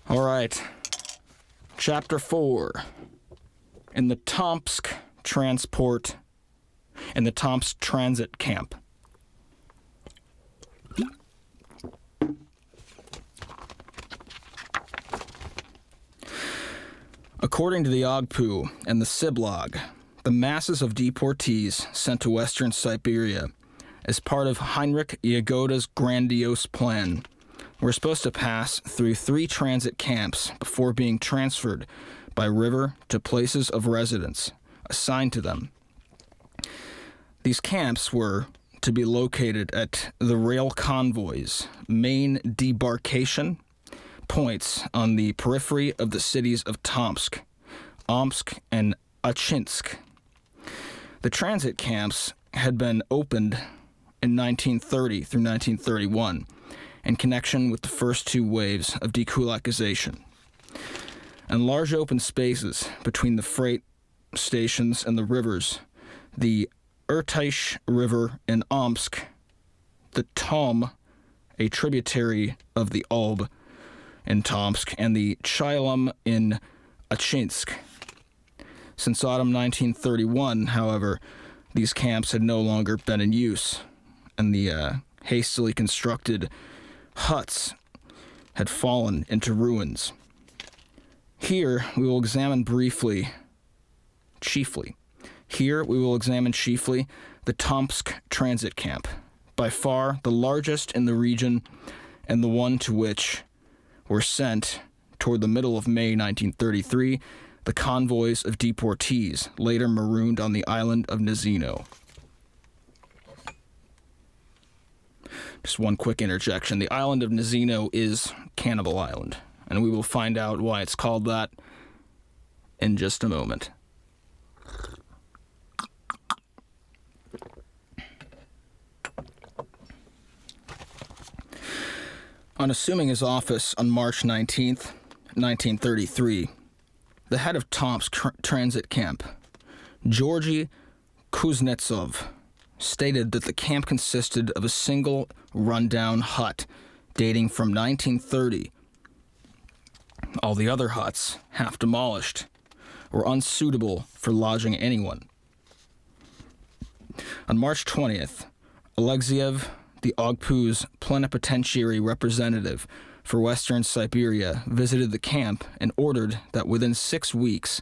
All right. Chapter 4. In the Tomsk transit camp. According to the Ogpu and the Siblog, the masses of deportees sent to Western Siberia as part of Heinrich Yagoda's grandiose plan were supposed to pass through 3 transit camps before being transferred by river to places of residence assigned to them. These camps were to be located at the rail convoys' main debarkation points on the periphery of the cities of Tomsk, Omsk, and Achinsk. The transit camps had been opened in 1930 through 1931 in connection with the first 2 waves of dekulakization. And large open spaces between the freight stations and the rivers, the Irtysh River in Omsk, the Tom, a tributary of the Ob in Tomsk, and the Chilum in Achinsk. Since autumn 1931, however, these camps had no longer been in use, and the hastily constructed huts had fallen into ruins. Here we will examine chiefly the Tomsk transit camp, by far the largest in the region and the one to which were sent, toward the middle of May 1933, the convoys of deportees later marooned on the island of Nazino. Just one quick interjection. The island of Nazino is Cannibal Island, and we will find out why it's called that in just a moment. On assuming his office on March 19th, 1933, the head of Tomsk transit camp, Georgy Kuznetsov, stated that the camp consisted of a single rundown hut dating from 1930. All the other huts, half demolished, were unsuitable for lodging anyone. On March 20th, Alexeyev, the Ogpu's plenipotentiary representative for Western Siberia, visited the camp and ordered that within 6 weeks,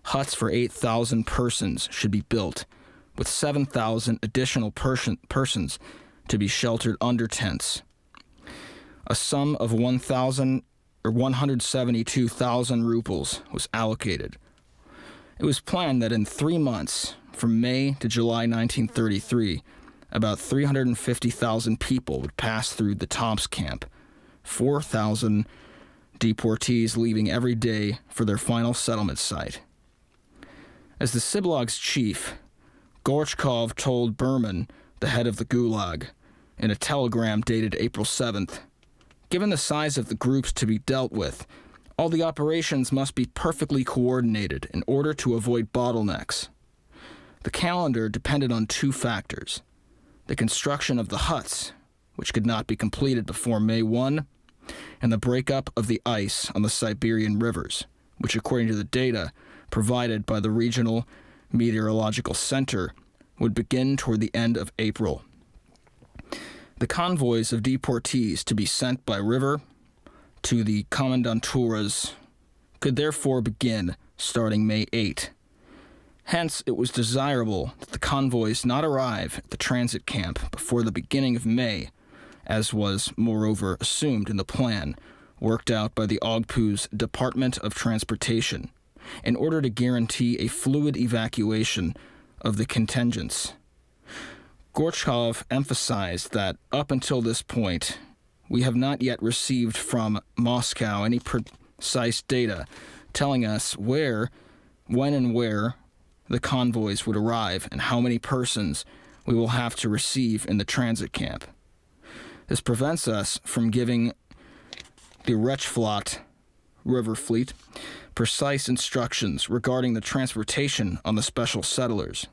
huts for 8,000 persons should be built, with 7,000 additional persons to be sheltered under tents. A sum of 172,000 rubles was allocated. It was planned that in 3 months, from May to July 1933, about 350,000 people would pass through the Tomsk camp, 4,000 deportees leaving every day for their final settlement site. As the Siblog's chief, Gorchkov told Berman, the head of the Gulag, in a telegram dated April 7th, "Given the size of the groups to be dealt with, all the operations must be perfectly coordinated in order to avoid bottlenecks. The calendar depended on 2 factors: the construction of the huts, which could not be completed before May 1, and the breakup of the ice on the Siberian rivers, which, according to the data provided by the Regional Meteorological Center, would begin toward the end of April. The convoys of deportees to be sent by river to the commandanturas could therefore begin starting May 8. Hence, it was desirable that the convoys not arrive at the transit camp before the beginning of May, as was, moreover, assumed in the plan worked out by the Ogpu's Department of Transportation, in order to guarantee a fluid evacuation of the contingents. Gorchkov emphasized that up until this point, we have not yet received from Moscow any precise data telling us when and where the convoys would arrive and how many persons we will have to receive in the transit camp. This prevents us from giving the Rechflot river fleet precise instructions regarding the transportation on the special settlers.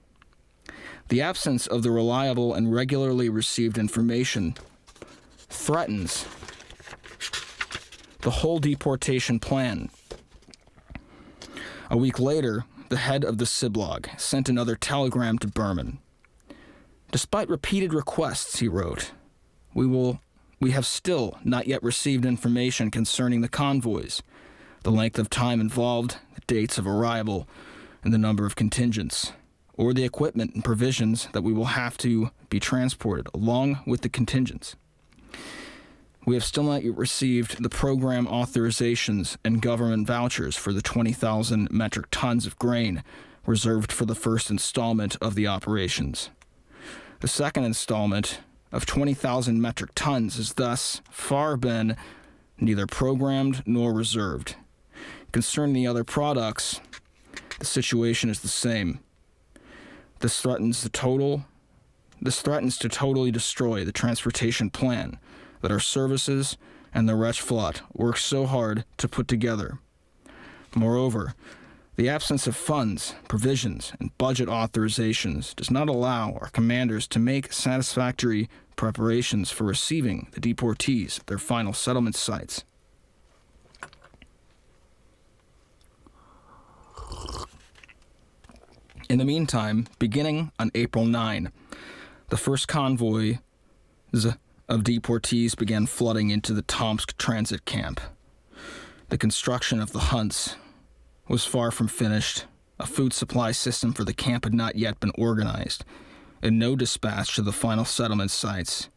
The absence of the reliable and regularly received information threatens the whole deportation plan. A week later, the head of the Siblog sent another telegram to Berman. Despite repeated requests, he wrote, we have still not yet received information concerning the convoys, the length of time involved, the dates of arrival, and the number of contingents, or the equipment and provisions that we will have to be transported along with the contingents. We have still not yet received the program authorizations and government vouchers for the 20,000 metric tons of grain reserved for the first installment of the operations. The second installment of 20,000 metric tons has thus far been neither programmed nor reserved. Concerning the other products, the situation is the same. This threatens to totally destroy the transportation plan that our services and the Reichsflotte worked so hard to put together. Moreover, the absence of funds, provisions, and budget authorizations does not allow our commanders to make satisfactory preparations for receiving the deportees at their final settlement sites. In the meantime, beginning on April 9, the first convoy of deportees began flooding into the Tomsk transit camp. The construction of the hunts was far from finished. A food supply system for the camp had not yet been organized, and no dispatch to the final settlement sites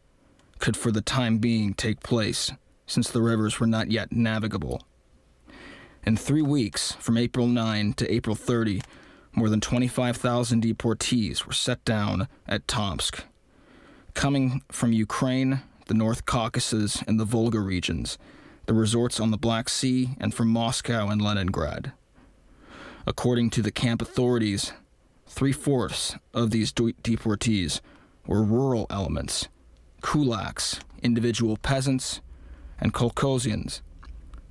could for the time being take place, since the rivers were not yet navigable. In 3 weeks, from April 9 to April 30, more than 25,000 deportees were set down at Tomsk. Coming from Ukraine, the North Caucasus, and the Volga regions, the resorts on the Black Sea, and from Moscow and Leningrad. According to the camp authorities, 3/4 of these deportees were rural elements, kulaks, individual peasants, and kolkhosians,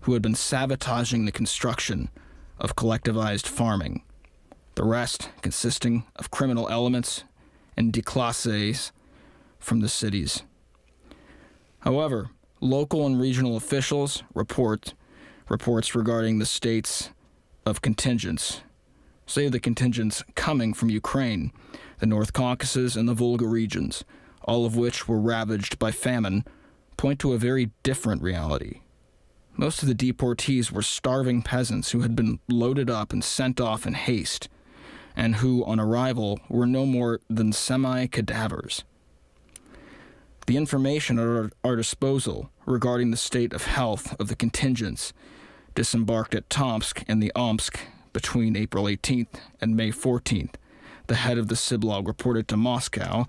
who had been sabotaging the construction of collectivized farming. The rest consisting of criminal elements and déclassés from the cities. However, local and regional officials reports regarding the states of contingents, say the contingents coming from Ukraine, the North Caucasus, and the Volga regions, all of which were ravaged by famine, point to a very different reality. Most of the deportees were starving peasants who had been loaded up and sent off in haste, and who, on arrival, were no more than semi-cadavers. The information at our disposal regarding the state of health of the contingents disembarked at Tomsk and the Omsk between April 18th and May 14th. The head of the Siblog reported to Moscow,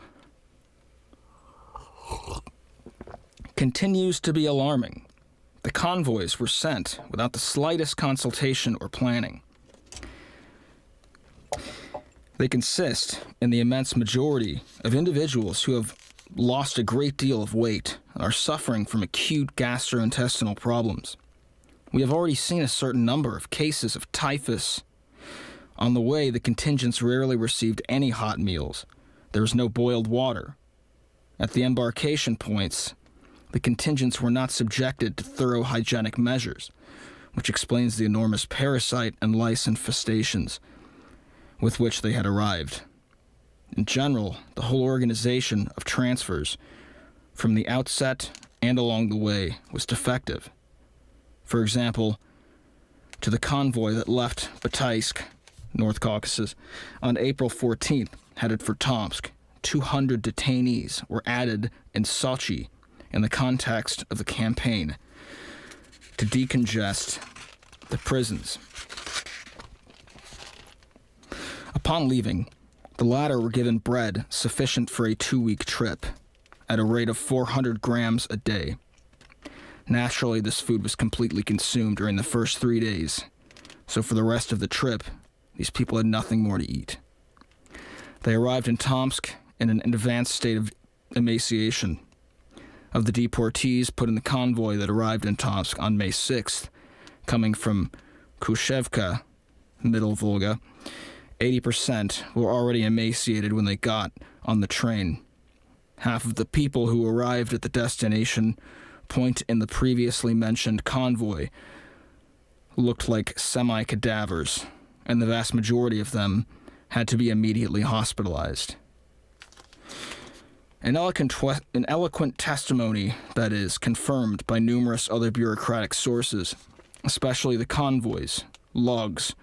continues to be alarming. The convoys were sent without the slightest consultation or planning. They consist, in the immense majority, of individuals who have lost a great deal of weight and are suffering from acute gastrointestinal problems. We have already seen a certain number of cases of typhus. On the way, the contingents rarely received any hot meals. There was no boiled water. At the embarkation points, the contingents were not subjected to thorough hygienic measures, which explains the enormous parasite and lice infestations with which they had arrived. In general, the whole organization of transfers, from the outset and along the way, was defective. For example, to the convoy that left Bataisk, North Caucasus, on April 14th, headed for Tomsk, 200 detainees were added in Sochi in the context of the campaign to decongest the prisons. Upon leaving, the latter were given bread sufficient for a 2-week trip at a rate of 400 grams a day. Naturally, this food was completely consumed during the first 3 days, so for the rest of the trip, these people had nothing more to eat. They arrived in Tomsk in an advanced state of emaciation. Of the deportees put in the convoy that arrived in Tomsk on May 6th, coming from Kushevka, Middle Volga, 80% were already emaciated when they got on the train. Half of the people who arrived at the destination point in the previously mentioned convoy looked like semi-cadavers, and the vast majority of them had to be immediately hospitalized. An eloquent testimony that is confirmed by numerous other bureaucratic sources, especially the convoys, logs,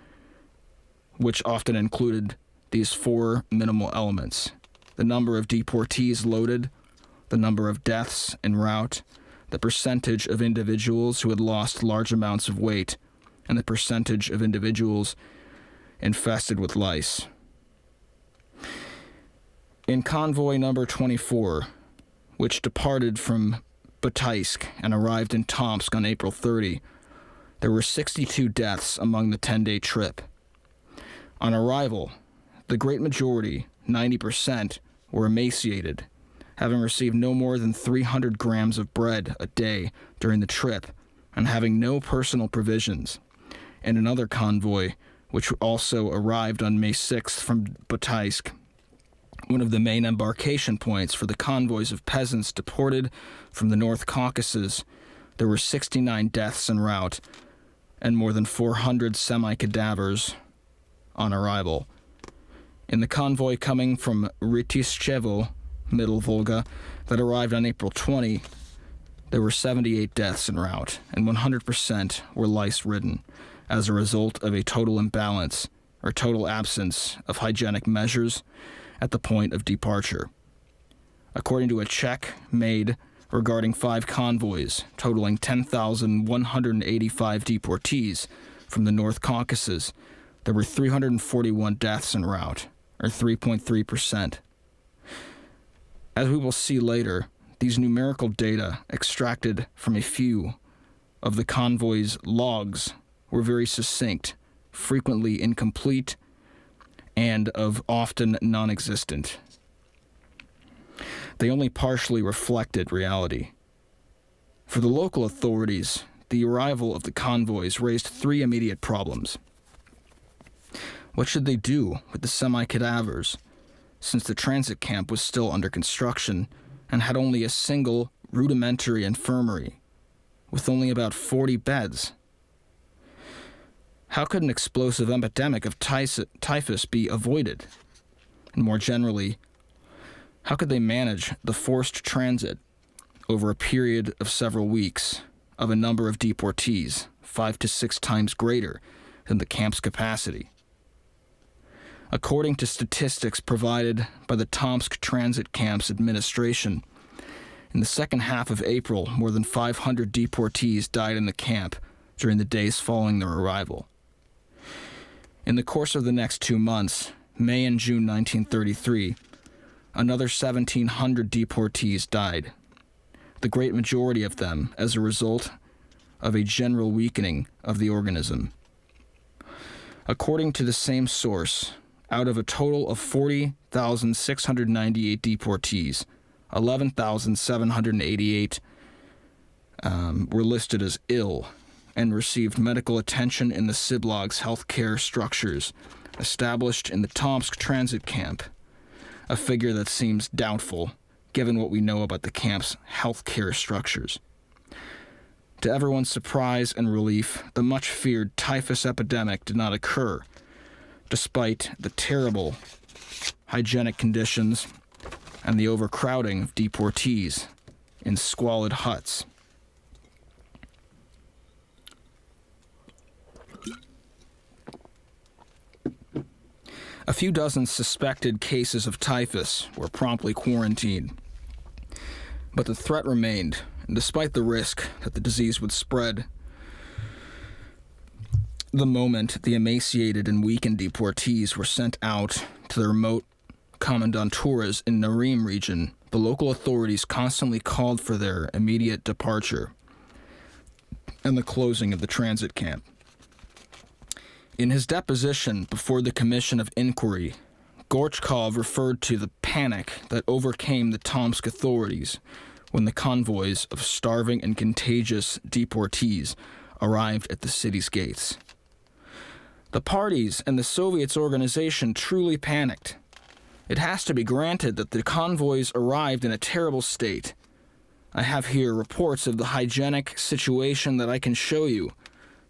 which often included these four minimal elements: the number of deportees loaded, the number of deaths en route, the percentage of individuals who had lost large amounts of weight, and the percentage of individuals infested with lice. In convoy number 24, which departed from Bataisk and arrived in Tomsk on April 30, there were 62 deaths among the 10-day trip. On arrival, the great majority, 90%, were emaciated, having received no more than 300 grams of bread a day during the trip, and having no personal provisions. In another convoy, which also arrived on May 6th from Bataisk, one of the main embarkation points for the convoys of peasants deported from the North Caucasus, there were 69 deaths en route and more than 400 semi-cadavers on arrival. In the convoy coming from Rtyshevo, Middle Volga, that arrived on April 20, there were 78 deaths en route, and 100% were lice-ridden as a result of a total imbalance or total absence of hygienic measures at the point of departure. According to a check made regarding 5 convoys totaling 10,185 deportees from the North Caucasus, there were 341 deaths en route, or 3.3%. As we will see later, these numerical data extracted from a few of the convoy's logs were very succinct, frequently incomplete, and of often non-existent. They only partially reflected reality. For the local authorities, the arrival of the convoys raised 3 immediate problems. What should they do with the semi-cadavers, since the transit camp was still under construction and had only a single rudimentary infirmary, with only about 40 beds? How could an explosive epidemic of typhus be avoided? And more generally, how could they manage the forced transit over a period of several weeks of a number of deportees 5 to 6 times greater than the camp's capacity? According to statistics provided by the Tomsk Transit Camps Administration, in the second half of April, more than 500 deportees died in the camp during the days following their arrival. In the course of the next 2 months, May and June 1933, another 1,700 deportees died, the great majority of them as a result of a general weakening of the organism. According to the same source, out of a total of 40,698 deportees, 11,788 were listed as ill and received medical attention in the Siblog's healthcare structures established in the Tomsk transit camp, a figure that seems doubtful given what we know about the camp's healthcare structures. To everyone's surprise and relief, the much-feared typhus epidemic did not occur, despite the terrible hygienic conditions and the overcrowding of deportees in squalid huts. A few dozen suspected cases of typhus were promptly quarantined, but the threat remained, and despite the risk that the disease would spread, the moment the emaciated and weakened deportees were sent out to the remote commandanturas in Narim region, the local authorities constantly called for their immediate departure and the closing of the transit camp. In his deposition before the Commission of Inquiry, Gorchkov referred to the panic that overcame the Tomsk authorities when the convoys of starving and contagious deportees arrived at the city's gates. The parties and the Soviets' organization truly panicked. It has to be granted that the convoys arrived in a terrible state. I have here reports of the hygienic situation that I can show you.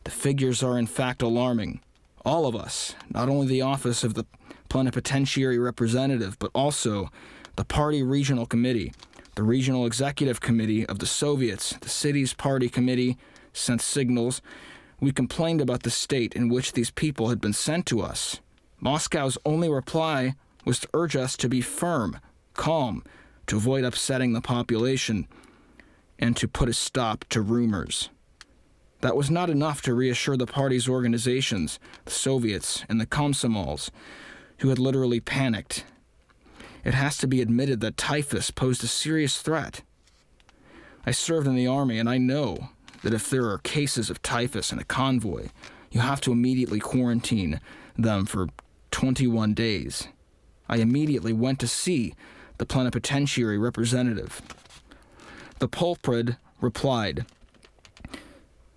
The figures are in fact alarming. All of us, not only the office of the plenipotentiary representative, but also the party regional committee, the regional executive committee of the Soviets, the city's party committee, sent signals. We complained about the state in which these people had been sent to us. Moscow's only reply was to urge us to be firm, calm, to avoid upsetting the population, and to put a stop to rumors. That was not enough to reassure the party's organizations, the Soviets and the Komsomols, who had literally panicked. It has to be admitted that typhus posed a serious threat. I served in the army, and I know that if there are cases of typhus in a convoy, you have to immediately quarantine them for 21 days. I immediately went to see the plenipotentiary representative. The pulprid replied,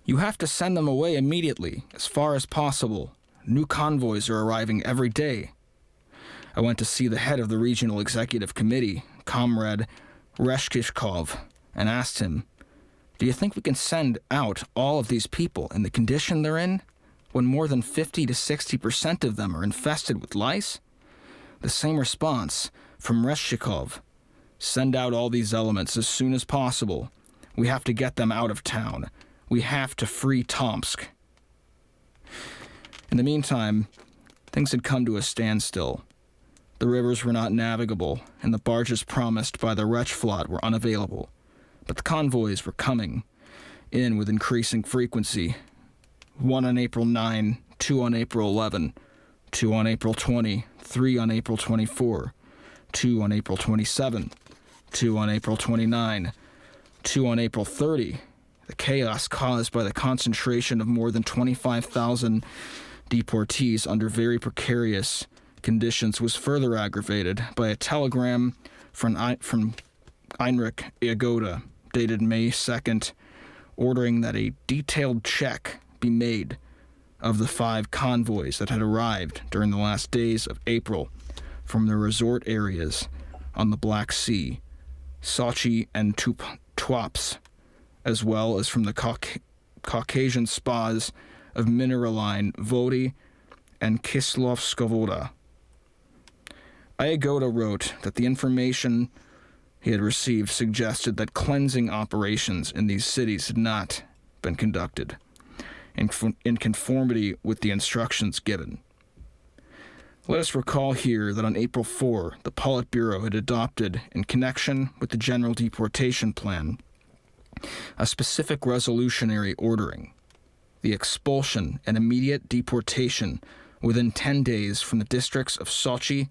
"You have to send them away immediately, as far as possible. New convoys are arriving every day." I went to see the head of the regional executive committee, Comrade Reshkishkov, and asked him, "Do you think we can send out all of these people in the condition they're in, when more than 50 to 60% of them are infested with lice?" The same response from Reshkishkov: "Send out all these elements as soon as possible. We have to get them out of town. We have to free Tomsk." In the meantime, things had come to a standstill. The rivers were not navigable, and the barges promised by the Rechflot were unavailable. But the convoys were coming in with increasing frequency. 1 on April 9, 2 on April 11, 2 on April 20, 3 on April 24, 2 on April 27, 2 on April 29, 2 on April 30. The chaos caused by the concentration of more than 25,000 deportees under very precarious conditions was further aggravated by a telegram from Heinrich Iagoda, dated May 2nd, ordering that a detailed check be made of the 5 convoys that had arrived during the last days of April from the resort areas on the Black Sea, Sochi and Tuapse, as well as from the Caucasian spas of Mineraline, Vody, and Kislovskovoda. Iagoda wrote that the information he had received suggested that cleansing operations in these cities had not been conducted in conformity with the instructions given. Let us recall here that on April 4, the Politburo had adopted, in connection with the general deportation plan, a specific resolutionary ordering the expulsion and immediate deportation within 10 days from the districts of Sochi,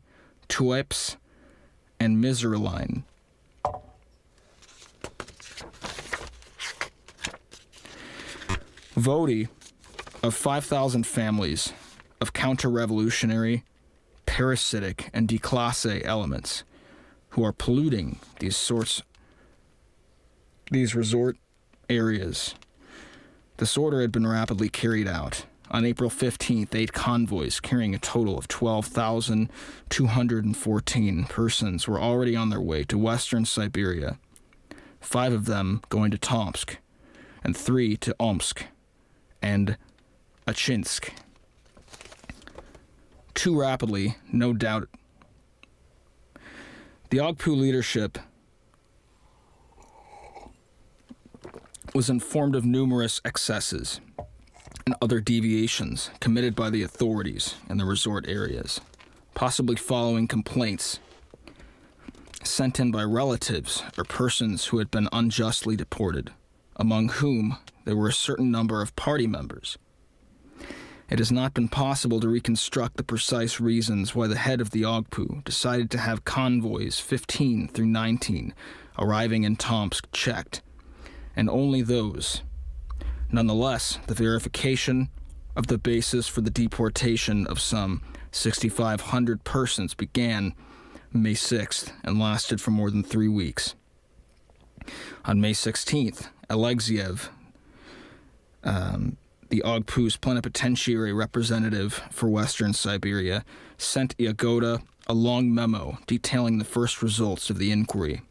Tuapse, and Mineraline. Vody, of 5,000 families of counter-revolutionary, parasitic, and déclassé elements who are polluting these resort areas. This order had been rapidly carried out. On April 15th, 8 convoys carrying a total of 12,214 persons were already on their way to western Siberia, 5 of them going to Tomsk, and 3 to Omsk and Achinsk. Too rapidly, no doubt. The Ogpu leadership was informed of numerous excesses and other deviations committed by the authorities in the resort areas, possibly following complaints sent in by relatives or persons who had been unjustly deported, among whom there were a certain number of party members. It has not been possible to reconstruct the precise reasons why the head of the Ogpu decided to have convoys 15 through 19 arriving in Tomsk checked, and only those. Nonetheless, the verification of the basis for the deportation of some 6,500 persons began May 6th and lasted for more than 3 weeks. On May 16th, Alexiev, the Ogpu's plenipotentiary representative for Western Siberia, sent Iagoda a long memo detailing the first results of the inquiry.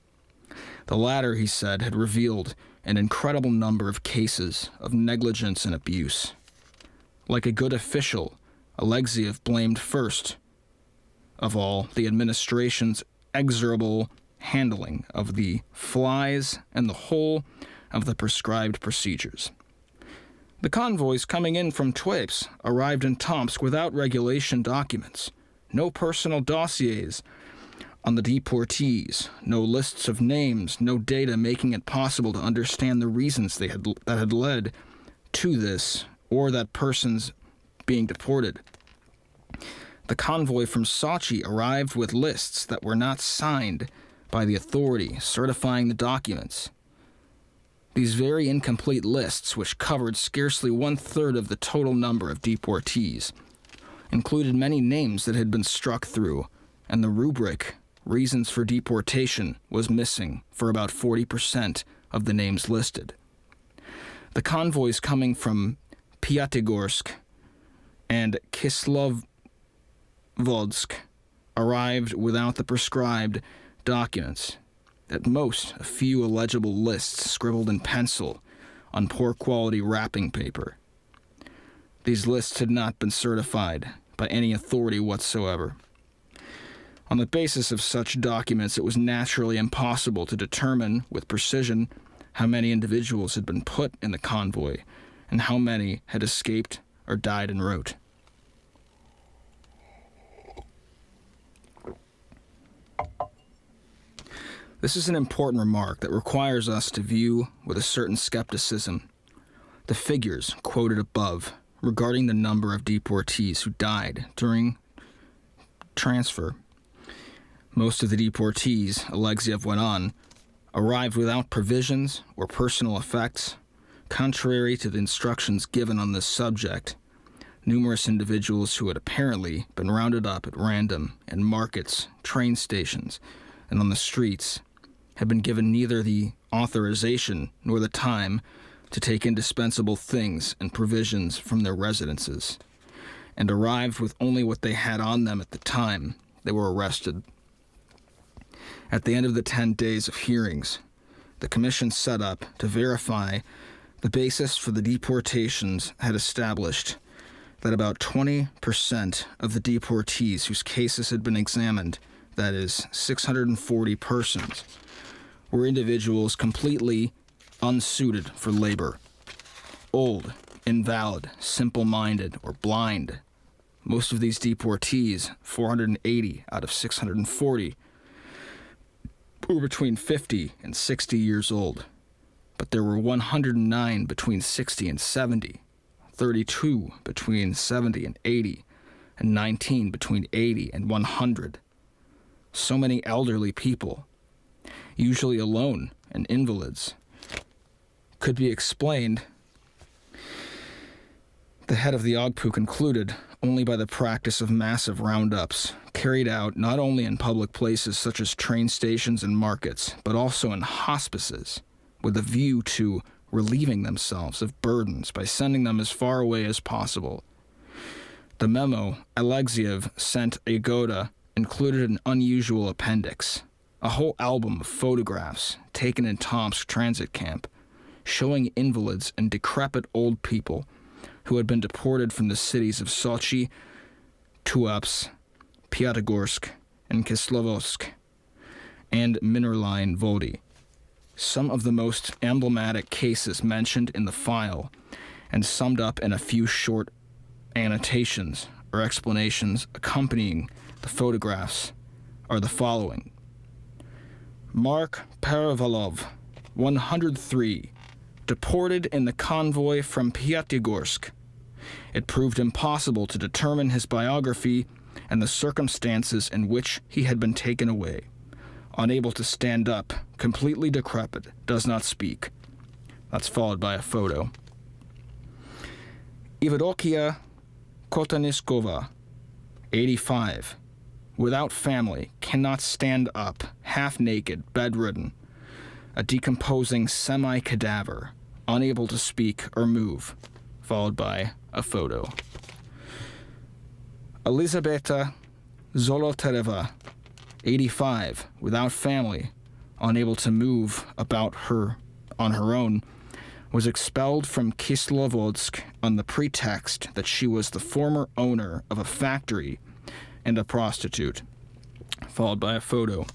The latter, he said, had revealed an incredible number of cases of negligence and abuse. Like a good official, Alexiev blamed first of all the administration's execrable handling of the flies and the whole of the prescribed procedures. The convoys coming in from Twapes arrived in Tomsk without regulation documents, no personal dossiers on the deportees, no lists of names, no data making it possible to understand the reasons that had led to this or that persons being deported. The convoy from Sochi arrived with lists that were not signed by the authority certifying the documents. These very incomplete lists, which covered scarcely 1/3 of the total number of deportees, included many names that had been struck through, and the rubric, reasons for deportation, was missing for about 40% of the names listed. The convoys coming from Pyatigorsk and Kislovodsk arrived without the prescribed documents. At most, a few illegible lists scribbled in pencil on poor quality wrapping paper. These lists had not been certified by any authority whatsoever. On the basis of such documents, it was naturally impossible to determine with precision how many individuals had been put in the convoy and how many had escaped or died en route. This is an important remark that requires us to view with a certain skepticism the figures quoted above regarding the number of deportees who died during transfer. Most of the deportees, Alexiev went on, arrived without provisions or personal effects, contrary to the instructions given on this subject. Numerous individuals who had apparently been rounded up at random in markets, train stations, and on the streets had been given neither the authorization nor the time to take indispensable things and provisions from their residences, and arrived with only what they had on them at the time they were arrested. At the end of the 10 days of hearings, the commission set up to verify the basis for the deportations had established that about 20% of the deportees whose cases had been examined, that is, 640 persons, were individuals completely unsuited for labor, old, invalid, simple-minded, or blind. Most of these deportees, 480 out of 640, were between 50 and 60 years old, but there were 109 between 60 and 70, 32 between 70 and 80, and 19 between 80 and 100. So many elderly people, usually alone and invalids, could be explained, the head of the Ogpu concluded, only by the practice of massive roundups, carried out not only in public places such as train stations and markets, but also in hospices, with a view to relieving themselves of burdens by sending them as far away as possible. The memo Alexiev sent Yagoda included an unusual appendix, a whole album of photographs taken in Tomsk transit camp, showing invalids and decrepit old people who had been deported from the cities of Sochi, Tuapse, Pyatigorsk, and Kislovodsk, and Minerline Vody. Some of the most emblematic cases mentioned in the file and summed up in a few short annotations or explanations accompanying the photographs are the following. Mark Paravalov, 103, deported in the convoy from Pyatigorsk. It proved impossible to determine his biography and the circumstances in which he had been taken away. Unable to stand up, completely decrepit, does not speak. That's followed by a photo. Ivadokia Kotaniskova, 85, without family, cannot stand up, half-naked, bedridden, a decomposing semi-cadaver, unable to speak or move, followed by a photo. Elizabeta Zolotareva, 85, without family, unable to move about on her own, was expelled from Kislovodsk on the pretext that she was the former owner of a factory and a prostitute. Followed by a photo.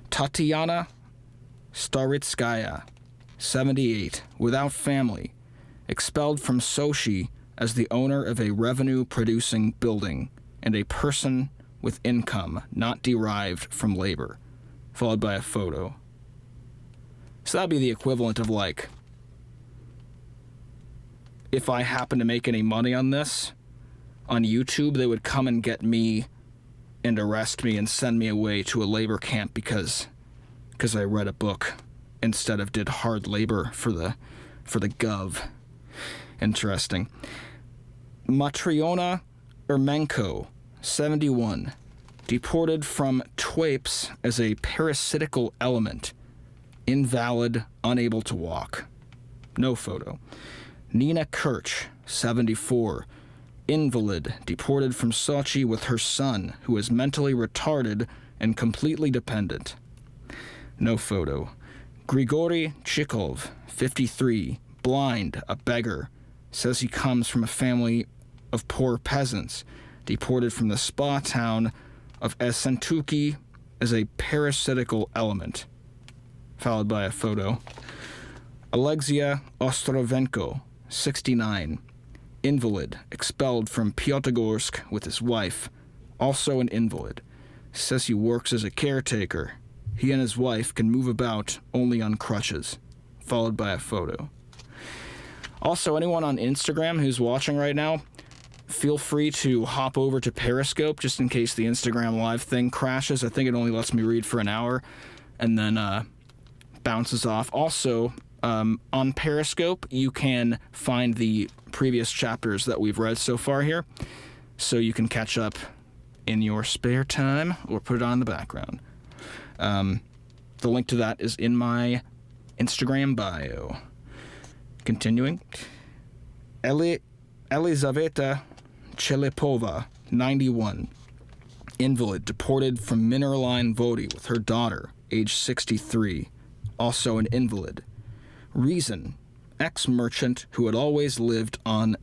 Tatiana Staritskaya, 78, without family, expelled from Sochi as the owner of a revenue-producing building and a person with income not derived from labor. Followed by a photo. So that'd be the equivalent of, like, if I happen to make any money on this, on YouTube, they would come and get me and arrest me and send me away to a labor camp because I read a book instead of did hard labor for the gov. Interesting. Matriona Ermenko, 71, deported from Twapes as a parasitical element, invalid, unable to walk. No photo. Nina Kirch, 74, invalid, deported from Sochi with her son, who is mentally retarded and completely dependent. No photo. Grigory Chikov, 53, blind, a beggar, says he comes from a family of poor peasants, deported from the spa town of Essentuki as a parasitical element. Followed by a photo. Alexia Ostrovenko, 69, invalid, expelled from Pyatigorsk with his wife, also an invalid. Says he works as a caretaker. He and his wife can move about only on crutches. Followed by a photo. Also, anyone on Instagram who's watching right now, feel free to hop over to Periscope just in case the Instagram live thing crashes. I think it only lets me read for an hour and then bounces off. Also, on Periscope, you can find the previous chapters that we've read so far here, so you can catch up in your spare time or put it on in the background. The link to that is in my Instagram bio. Continuing. Elizaveta Chelepova, 91, invalid, deported from Minerline Vodi with her daughter, age 63, also an invalid. Reason, ex-merchant who had always lived on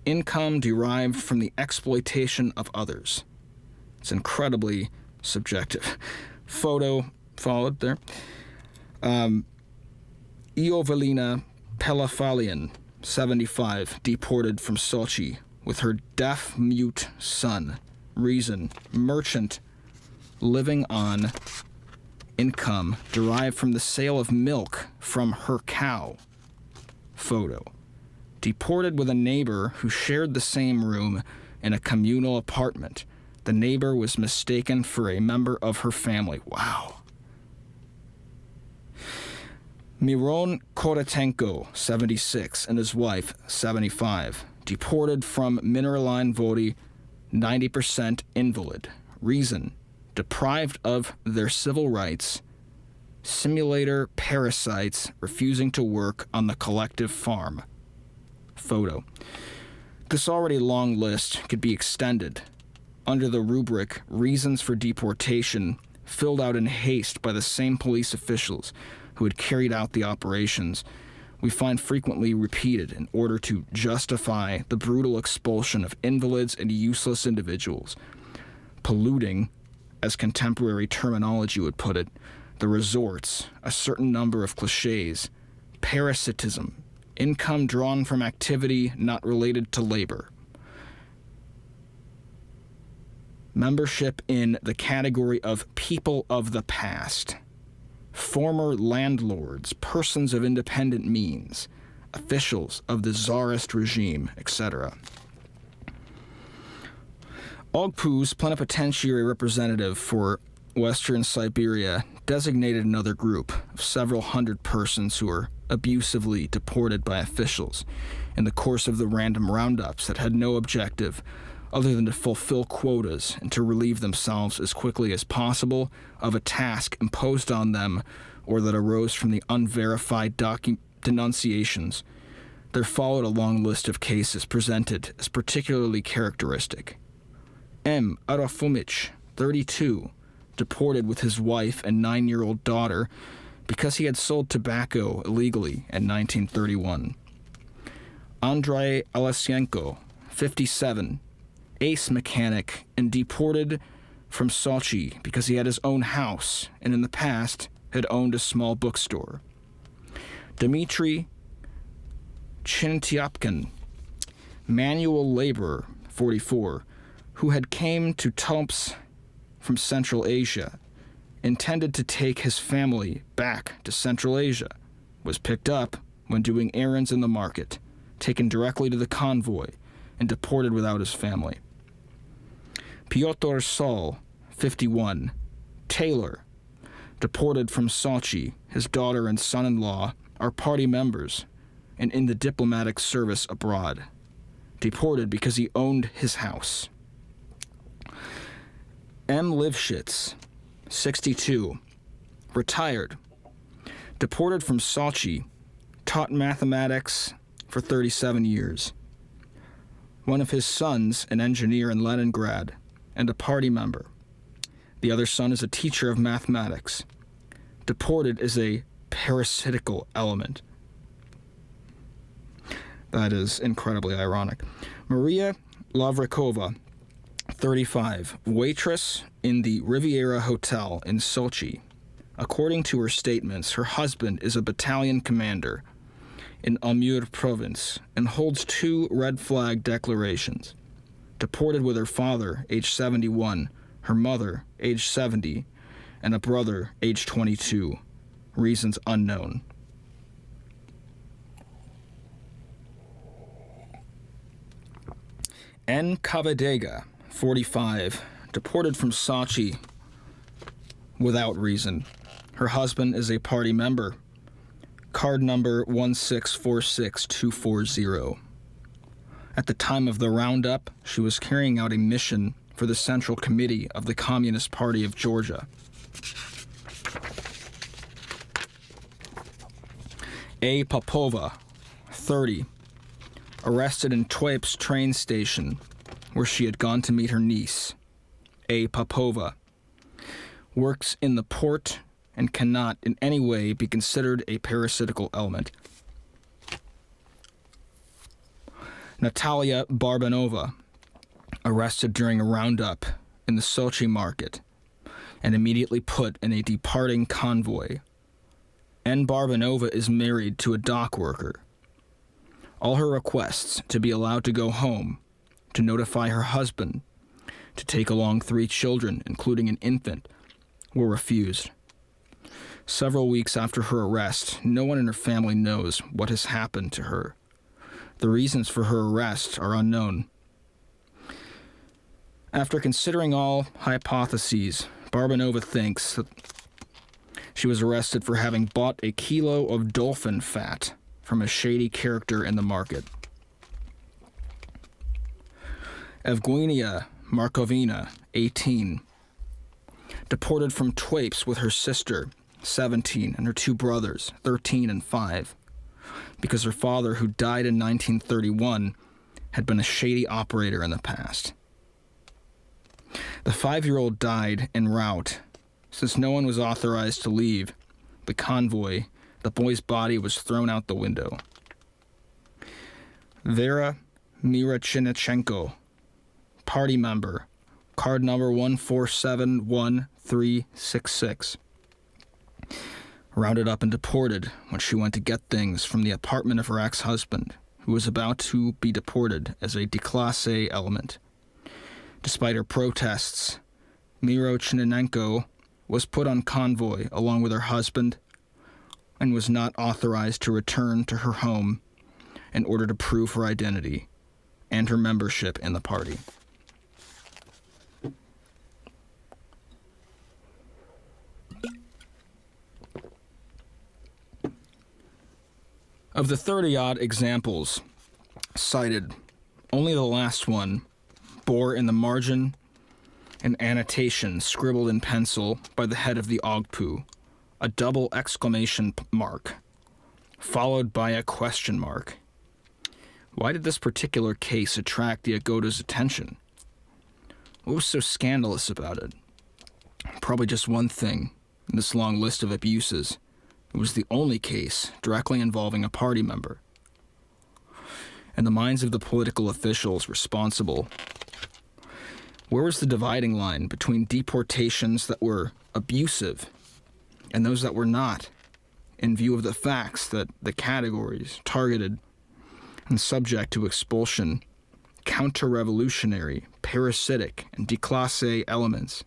income derived from the exploitation of others. It's incredibly subjective. Photo followed there. Iovelina Pelafalian, 75, deported from Sochi with her deaf-mute son. Reason, merchant living on income derived from the sale of milk from her cow. Photo. Deported with a neighbor who shared the same room in a communal apartment. The neighbor was mistaken for a member of her family. Wow. Miron Korotenko, 76, and his wife, 75. Deported from Minerline Vodi, 90% invalid. Reason, deprived of their civil rights, simulator parasites refusing to work on the collective farm. Photo. This already long list could be extended under the rubric Reasons for Deportation, filled out in haste by the same police officials who had carried out the operations. We find frequently repeated in order to justify the brutal expulsion of invalids and useless individuals, polluting, as contemporary terminology would put it, the resorts, a certain number of cliches, parasitism, income drawn from activity not related to labor, membership in the category of people of the past, former landlords, persons of independent means, officials of the czarist regime, etc. Ogpu's plenipotentiary representative for Western Siberia designated another group of several hundred persons who were abusively deported by officials in the course of the random roundups that had no objective other than to fulfill quotas and to relieve themselves as quickly as possible of a task imposed on them or that arose from the unverified denunciations. There followed a long list of cases presented as particularly characteristic. M. Arafumich, 32, deported with his wife and 9-year-old daughter because he had sold tobacco illegally in 1931. Andrei Alesyenko, 57, ace mechanic, and deported from Sochi because he had his own house and in the past had owned a small bookstore. Dmitry Chintyapkin, manual laborer, 44, who had came to Tomsk from Central Asia, intended to take his family back to Central Asia, was picked up when doing errands in the market, taken directly to the convoy, and deported without his family. Pyotr Sol, 51, tailor, deported from Sochi. His daughter and son-in-law are party members and in the diplomatic service abroad. Deported because he owned his house. M. Livshitz, 62, retired, deported from Sochi, taught mathematics for 37 years. One of his sons, an engineer in Leningrad, and a party member. The other son is a teacher of mathematics. Deported as a parasitical element. That is incredibly ironic. Maria Lavrikova, 35, waitress in the Riviera Hotel in Sochi. According to her statements, her husband is a battalion commander in Amur province and holds 2 red flag declarations. Deported with her father, age 71, her mother, age 70, and a brother, age 22. Reasons unknown. N. Kavadega, 45, deported from Sochi without reason. Her husband is a party member. Card number 1646240. At the time of the roundup, she was carrying out a mission for the Central Committee of the Communist Party of Georgia. A. Popova, 30, arrested in Tuapse train station, where she had gone to meet her niece. A. Popova works in the port and cannot in any way be considered a parasitical element. Natalia Barbanova, arrested during a roundup in the Sochi market and immediately put in a departing convoy. N. Barbanova is married to a dock worker. All her requests to be allowed to go home, to notify her husband, to take along 3 children, including an infant, were refused. Several weeks after her arrest, no one in her family knows what has happened to her. The reasons for her arrest are unknown. After considering all hypotheses, Barbanova thinks that she was arrested for having bought a kilo of dolphin fat from a shady character in the market. Evgenia Markovina, 18, deported from Tuapse with her sister, 17, and her 2 brothers, 13 and 5, because her father, who died in 1931, had been a shady operator in the past. The 5-year-old died en route. Since no one was authorized to leave the convoy, the boy's body was thrown out the window. Vera Mirachinichenko, party member, card number 1471366. Rounded up and deported when she went to get things from the apartment of her ex-husband, who was about to be deported as a déclassé element. Despite her protests, Mirochinenko was put on convoy along with her husband and was not authorized to return to her home in order to prove her identity and her membership in the party. Of the 30-odd examples cited, only the last one bore in the margin an annotation scribbled in pencil by the head of the Ogpu, a double exclamation mark, followed by a question mark. Why did this particular case attract the Agoda's attention? What was so scandalous about it? probably just one thing in this long list of abuses. It was the only case directly involving a party member. In the minds of the political officials responsible, where was the dividing line between deportations that were abusive and those that were not, in view of the facts that the categories targeted and subject to expulsion, counter-revolutionary, parasitic, and déclassé elements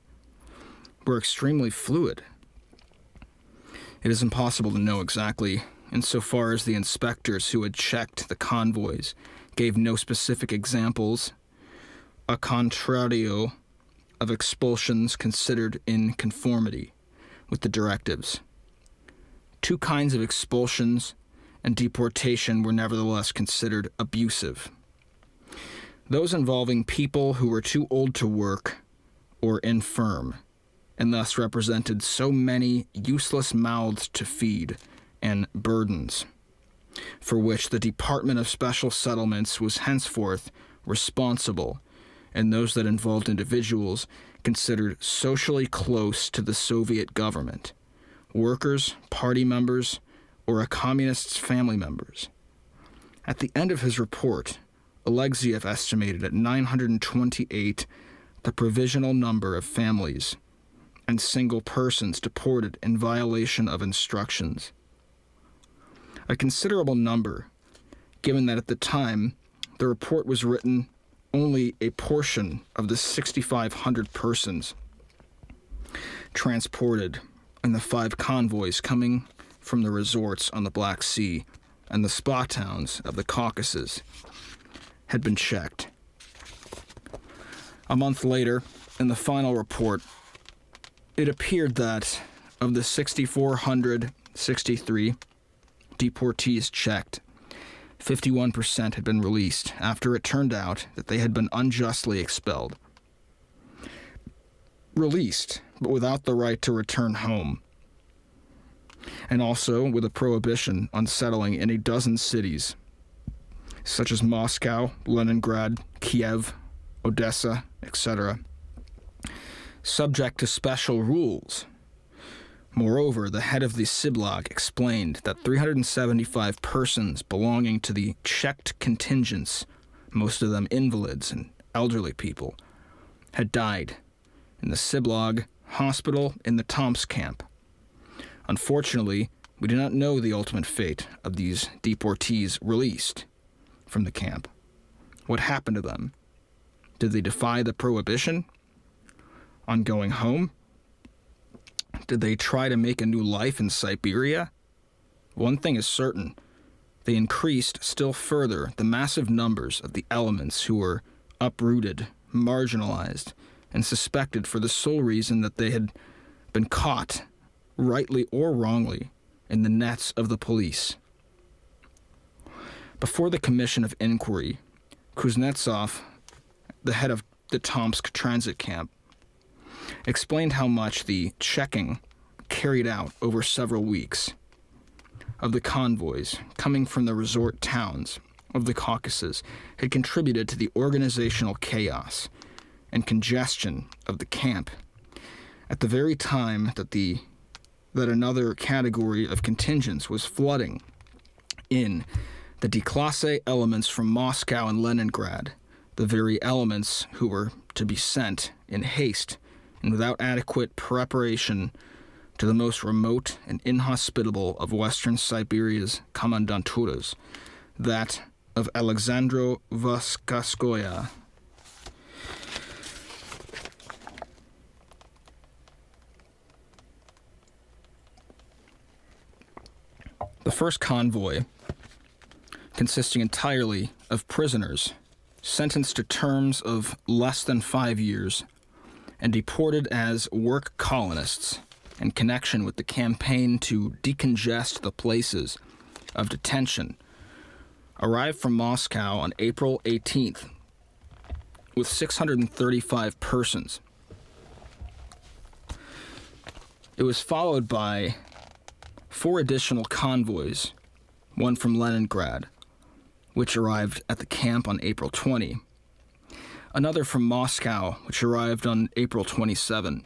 were extremely fluid? It is impossible to know exactly, insofar as the inspectors who had checked the convoys gave no specific examples, a contrario, of expulsions considered in conformity with the directives. Two kinds of expulsions and deportation were nevertheless considered abusive. Those involving people who were too old to work or infirm, and thus represented so many useless mouths to feed and burdens, for which the Department of Special Settlements was henceforth responsible, and those that involved individuals considered socially close to the Soviet government, workers, party members, or a communist's family members. At the end of his report, Alexiev estimated at 928 the provisional number of families and single persons deported in violation of instructions. A considerable number, given that at the time the report was written only a portion of the 6,500 persons transported in the 5 convoys coming from the resorts on the Black Sea and the spa towns of the Caucasus had been checked. A month later, in the final report, it appeared that of the 6,463 deportees checked, 51% had been released after it turned out that they had been unjustly expelled. Released, but without the right to return home, and also with a prohibition on settling in a dozen cities, such as Moscow, Leningrad, Kiev, Odessa, etc., subject to special rules. Moreover, the head of the Siblag explained that 375 persons belonging to the checked contingents, most of them invalids and elderly people, had died in the Siblag hospital in the Tomsk camp. Unfortunately, we do not know the ultimate fate of these deportees released from the camp. What happened to them? Did they defy the prohibition on going home? Did they try to make a new life in Siberia? One thing is certain. They increased still further the massive numbers of the elements who were uprooted, marginalized, and suspected for the sole reason that they had been caught, rightly or wrongly, in the nets of the police. Before the Commission of Inquiry, Kuznetsov, the head of the Tomsk transit camp, explained how much the checking carried out over several weeks of the convoys coming from the resort towns of the Caucasus had contributed to the organizational chaos and congestion of the camp at the very time that another category of contingents was flooding in the déclassé elements from Moscow and Leningrad, the very elements who were to be sent in haste and without adequate preparation to the most remote and inhospitable of Western Siberia's commandanturas, that of Alexandro Vaskaskoya. The first convoy, consisting entirely of prisoners sentenced to terms of less than 5 years and deported as work colonists in connection with the campaign to decongest the places of detention, arrived from Moscow on April 18th with 635 persons. It was followed by 4 additional convoys, one from Leningrad, which arrived at the camp on April 20, another from Moscow, which arrived on April 27,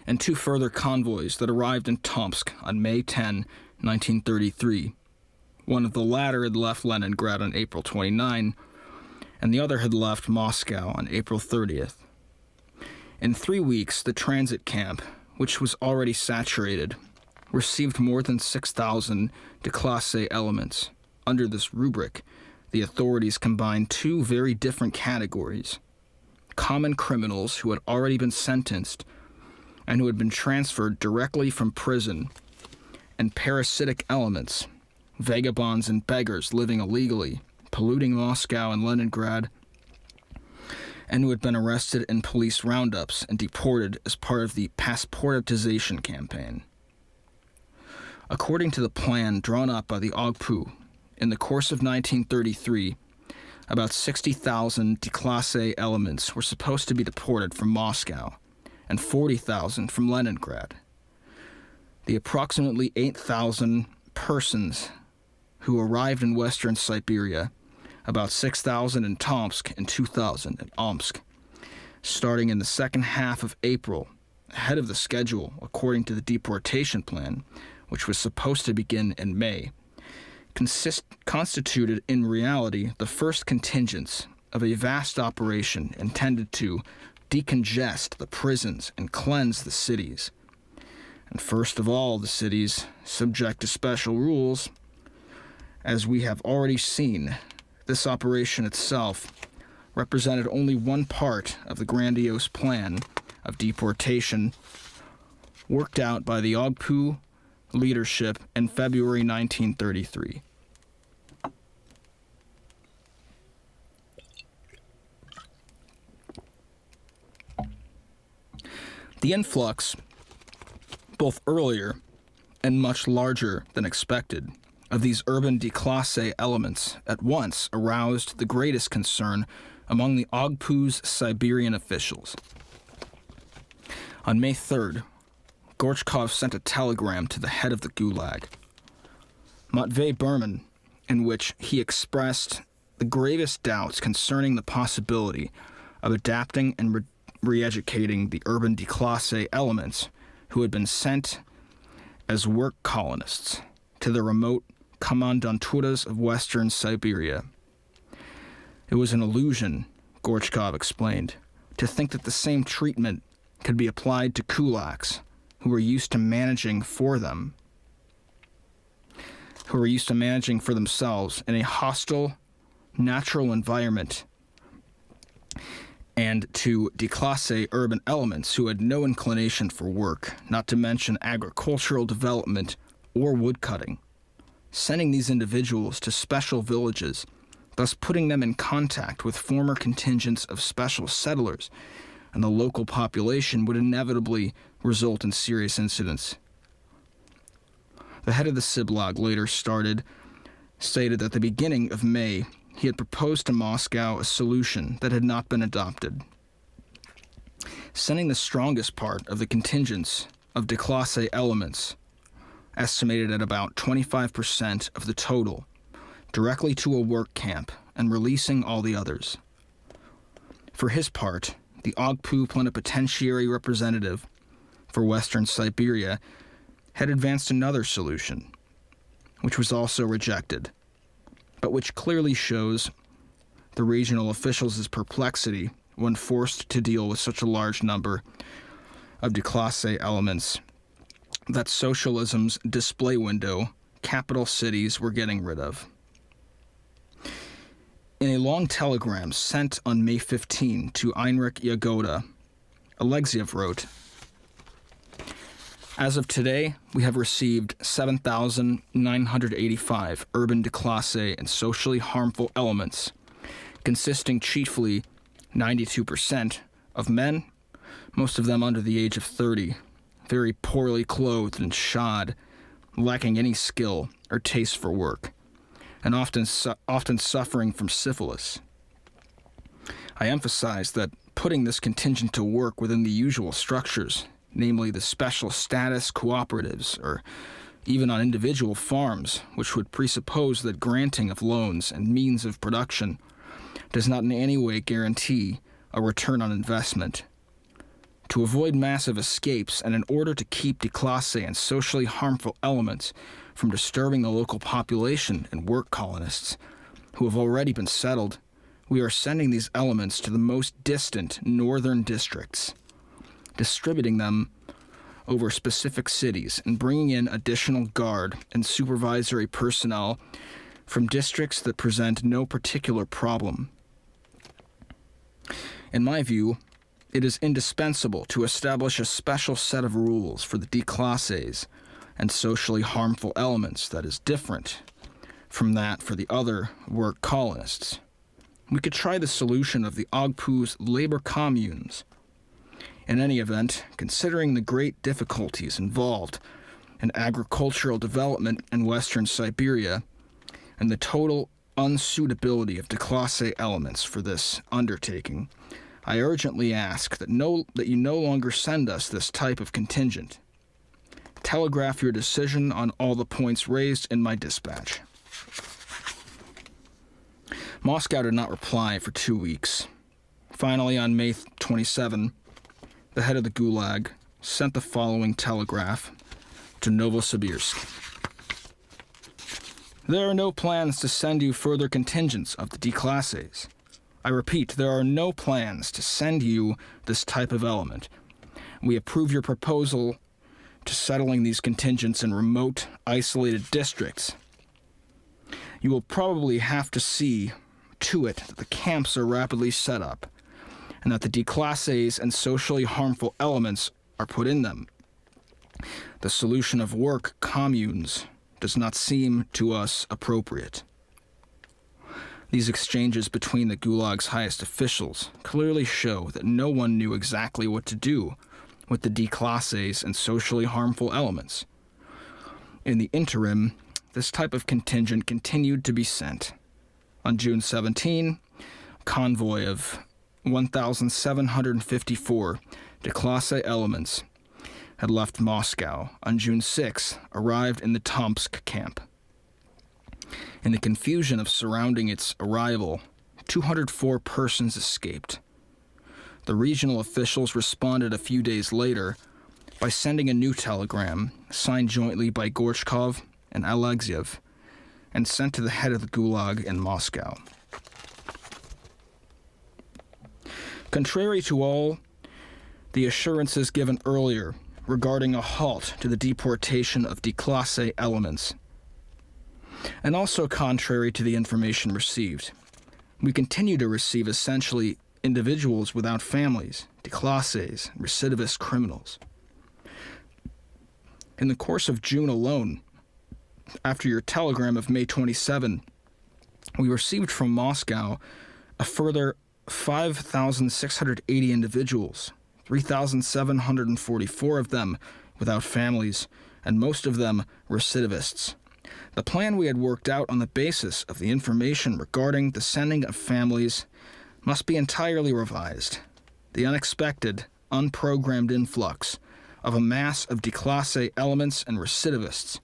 and 2 further convoys that arrived in Tomsk on May 10, 1933. One of the latter had left Leningrad on April 29, and the other had left Moscow on April 30th. In 3 weeks, the transit camp, which was already saturated, received more than 6,000 déclassé elements. Under this rubric, the authorities combined 2 very different categories: common criminals who had already been sentenced and who had been transferred directly from prison, and parasitic elements, vagabonds and beggars living illegally, polluting Moscow and Leningrad, and who had been arrested in police roundups and deported as part of the passportization campaign. According to the plan drawn up by the Ogpu, in the course of 1933, about 60,000 déclassé elements were supposed to be deported from Moscow, and 40,000 from Leningrad. The approximately 8,000 persons who arrived in western Siberia, about 6,000 in Tomsk and 2,000 in Omsk, starting in the second half of April, ahead of the schedule according to the deportation plan, which was supposed to begin in May, constituted in reality the first contingents of a vast operation intended to decongest the prisons and cleanse the cities. And first of all, the cities, subject to special rules. As we have already seen, this operation itself represented only one part of the grandiose plan of deportation worked out by the Ogpu leadership in February 1933. The influx, both earlier and much larger than expected, of these urban déclassé elements at once aroused the greatest concern among the Ogpu's Siberian officials. On May 3rd, Gorchkov sent a telegram to the head of the Gulag, Matvey Berman, in which he expressed the gravest doubts concerning the possibility of adapting and re-educating the urban déclassé elements who had been sent as work colonists to the remote commandanturas of western Siberia. It was an illusion, Gorchkov explained, to think that the same treatment could be applied to kulaks who were used to managing for themselves in a hostile, natural environment, and to déclassé urban elements who had no inclination for work, not to mention agricultural development or woodcutting. Sending these individuals to special villages, thus putting them in contact with former contingents of special settlers and the local population, would inevitably result in serious incidents. The head of the Siblag later stated at the beginning of May he had proposed to Moscow a solution that had not been adopted. Sending the strongest part of the contingents of déclassé elements, estimated at about 25% of the total, directly to a work camp and releasing all the others. For his part, the Ogpu plenipotentiary representative for Western Siberia had advanced another solution, which was also rejected, but which clearly shows the regional officials' perplexity when forced to deal with such a large number of déclassé elements that socialism's display window, capital cities, were getting rid of. In a long telegram sent on May 15 to Heinrich Yagoda, Alexiev wrote, "As of today, we have received 7,985 urban déclassé and socially harmful elements, consisting chiefly 92% of men, most of them under the age of 30, very poorly clothed and shod, lacking any skill or taste for work, and often suffering from syphilis. I emphasize that putting this contingent to work within the usual structures, namely the special status cooperatives, or even on individual farms, which would presuppose that granting of loans and means of production does not in any way guarantee a return on investment. To avoid massive escapes and in order to keep déclassés and socially harmful elements from disturbing the local population and work colonists who have already been settled, we are sending these elements to the most distant northern districts, distributing them over specific cities and bringing in additional guard and supervisory personnel from districts that present no particular problem. In my view, it is indispensable to establish a special set of rules for the déclassés and socially harmful elements that is different from that for the other work colonists. We could try the solution of the Ogpu's labor communes. In any event, considering the great difficulties involved in agricultural development in Western Siberia and the total unsuitability of déclassé elements for this undertaking, I urgently ask that you no longer send us this type of contingent. Telegraph your decision on all the points raised in my dispatch. Moscow did not reply for 2 weeks. Finally, on May 27, the head of the Gulag sent the following telegraph to Novosibirsk. There are no plans to send you further contingents of the déclassés. I repeat, there are no plans to send you this type of element. We approve your proposal to settling these contingents in remote, isolated districts. You will probably have to see to it that the camps are rapidly set up, and that the déclassés and socially harmful elements are put in them. The solution of work communes does not seem to us appropriate. These exchanges between the Gulag's highest officials clearly show that no one knew exactly what to do with the déclassés and socially harmful elements. In the interim, this type of contingent continued to be sent. On June 17, a convoy of 1,754 déclassé elements had left Moscow. On June 6, arrived in the Tomsk camp. In the confusion of surrounding its arrival, 204 persons escaped. The regional officials responded a few days later by sending a new telegram, signed jointly by Gorchkov and Alexiev, and sent to the head of the Gulag in Moscow. Contrary to all the assurances given earlier regarding a halt to the deportation of déclassé elements, and also contrary to the information received, we continue to receive essentially individuals without families, déclassés, recidivist criminals. In the course of June alone, after your telegram of May 27, we received from Moscow a further 5,680 individuals, 3,744 of them without families, and most of them recidivists. The plan we had worked out on the basis of the information regarding the sending of families must be entirely revised. The unexpected, unprogrammed influx of a mass of déclassé elements and recidivists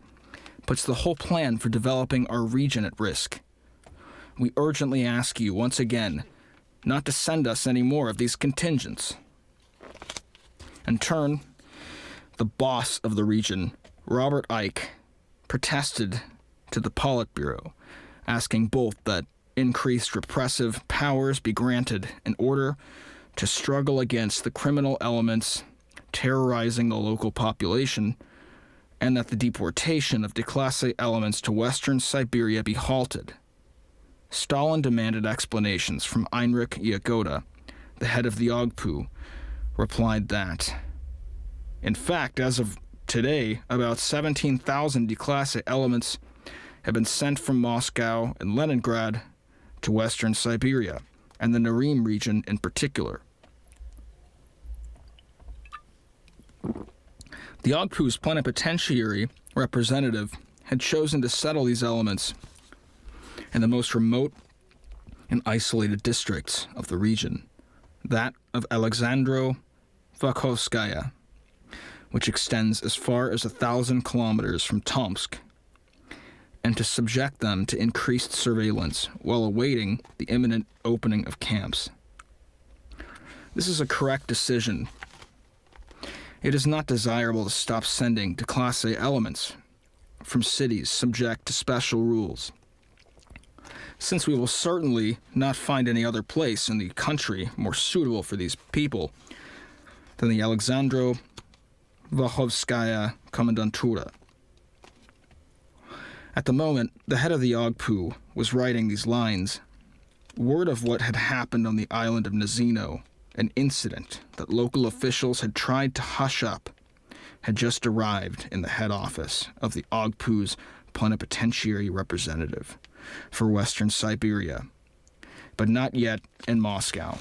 puts the whole plan for developing our region at risk. We urgently ask you once again not to send us any more of these contingents. In turn, the boss of the region, Robert Ike, protested to the Politburo, asking both that increased repressive powers be granted in order to struggle against the criminal elements terrorizing the local population, and that the deportation of déclassé elements to Western Siberia be halted. Stalin demanded explanations from Heinrich Yagoda, the head of the Ogpu, replied that, in fact, as of today, about 17,000 déclassé elements have been sent from Moscow and Leningrad to Western Siberia, and the Narim region in particular. The Ogpu's plenipotentiary representative had chosen to settle these elements in the most remote and isolated districts of the region, that of Alexandro-Vakhovskaya, which extends as far as 1,000 kilometers from Tomsk, and to subject them to increased surveillance while awaiting the imminent opening of camps. This is a correct decision, It is not desirable to stop sending déclassé elements from cities subject to special rules, since we will certainly not find any other place in the country more suitable for these people than the Alexandro-Volhovskaya Kommandantura. At the moment, the head of the Ogpu was writing these lines. Word of what had happened on the island of Nazino, an incident that local officials had tried to hush up, had just arrived in the head office of the Ogpu's plenipotentiary representative for Western Siberia, but not yet in Moscow.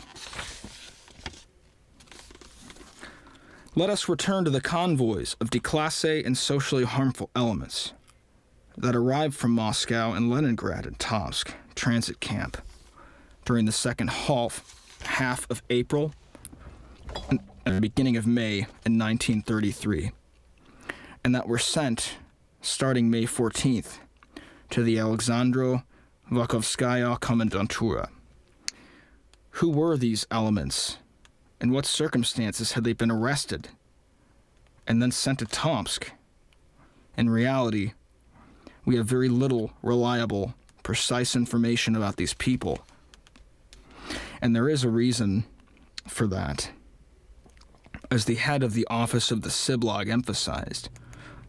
Let us return to the convoys of déclassé and socially harmful elements that arrived from Moscow and Leningrad and Tomsk transit camp during the second half of April and the beginning of May in 1933, and that were sent starting May 14th to the Alexandro-Volhovskaya Kommandantura. Who were these elements? In what circumstances had they been arrested and then sent to Tomsk? In reality, we have very little reliable, precise information about these people. And there is a reason for that. As the head of the office of the Siblog emphasized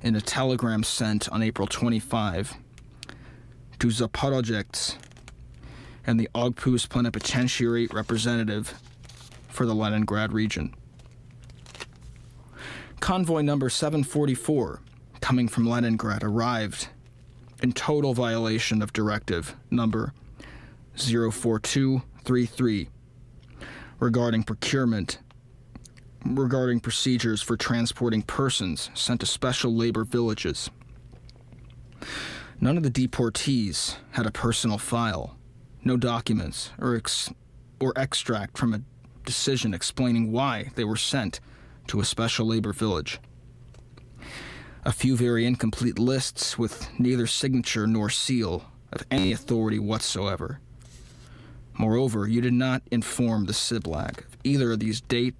in a telegram sent on April 25 to Zaporozhets and the Ogpu's plenipotentiary representative for the Leningrad region. Convoy number 744, coming from Leningrad, arrived in total violation of Directive number 04233 regarding procedures for transporting persons sent to special labor villages. None of the deportees had a personal file, no documents or extract from a decision explaining why they were sent to a special labor village. A few very incomplete lists with neither signature nor seal of any authority whatsoever. Moreover, you did not inform the Siblag of either of these date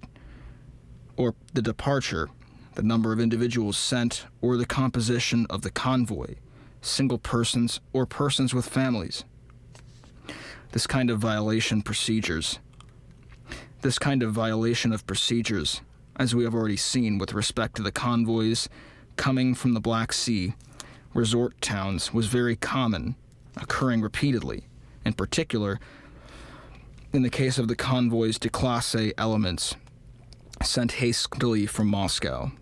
or the departure, the number of individuals sent, or the composition of the convoy, single persons or persons with families. This kind of violation of procedures, as we have already seen with respect to the convoys coming from the Black Sea resort towns, was very common, occurring repeatedly, in particular in the case of the convoys déclassé elements sent hastily from Moscow.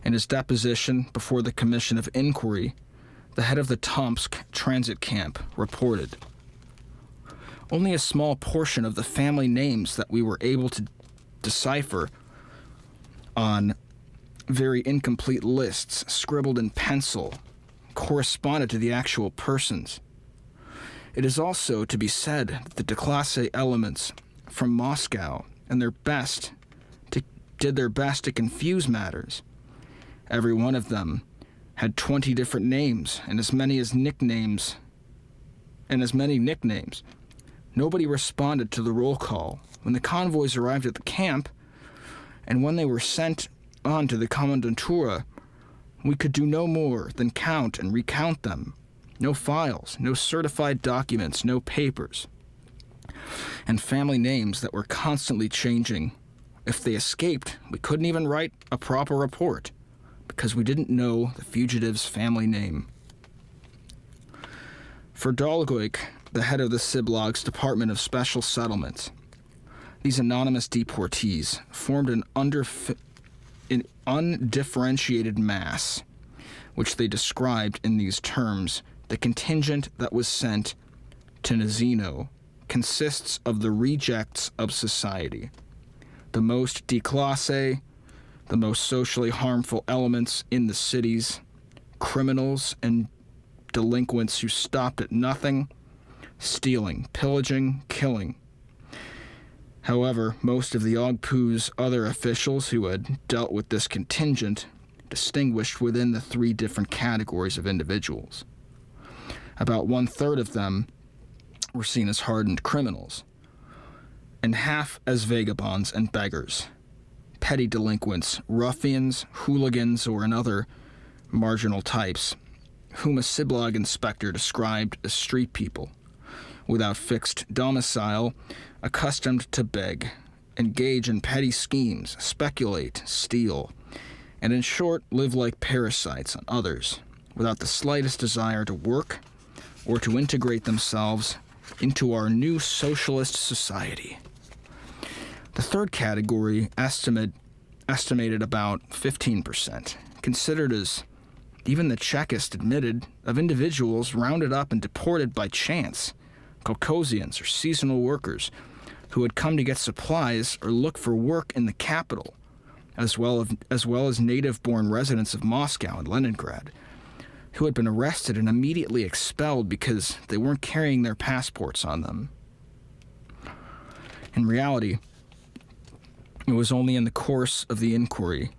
In his deposition before the Commission of Inquiry, the head of the Tomsk transit camp reported, only a small portion of the family names that we were able to decipher on very incomplete lists scribbled in pencil corresponded to the actual persons. It is also to be said that the déclassé elements from Moscow did their best to confuse matters. Every one of them had 20 different names and as many nicknames. Nobody responded to the roll call when the convoys arrived at the camp, and when they were sent on to the Kommandantura, we could do no more than count and recount them. No files, no certified documents, no papers, and family names that were constantly changing. If they escaped, we couldn't even write a proper report because we didn't know the fugitive's family name. For Dolgoik, the head of the Siblog's Department of Special Settlements, these anonymous deportees formed an undifferentiated mass, which they described in these terms: the contingent that was sent to Nazino consists of the rejects of society, the most déclassé, the most socially harmful elements in the cities, criminals and delinquents who stopped at nothing, stealing, pillaging, killing. However, most of the Ogpu's other officials who had dealt with this contingent distinguished within the three different categories of individuals. About 1/3 of them were seen as hardened criminals, and half as vagabonds and beggars. petty delinquents, ruffians, hooligans, or another marginal types, whom a Siblog inspector described as street people, without fixed domicile, accustomed to beg, engage in petty schemes, speculate, steal, and in short, live like parasites on others, without the slightest desire to work or to integrate themselves into our new socialist society. The third category, estimated about 15%, considered as even the Czechist admitted, of individuals rounded up and deported by chance, Caucasians or seasonal workers who had come to get supplies or look for work in the capital, as well as native-born residents of Moscow and Leningrad, who had been arrested and immediately expelled because they weren't carrying their passports on them. In reality, it was only in the course of the inquiry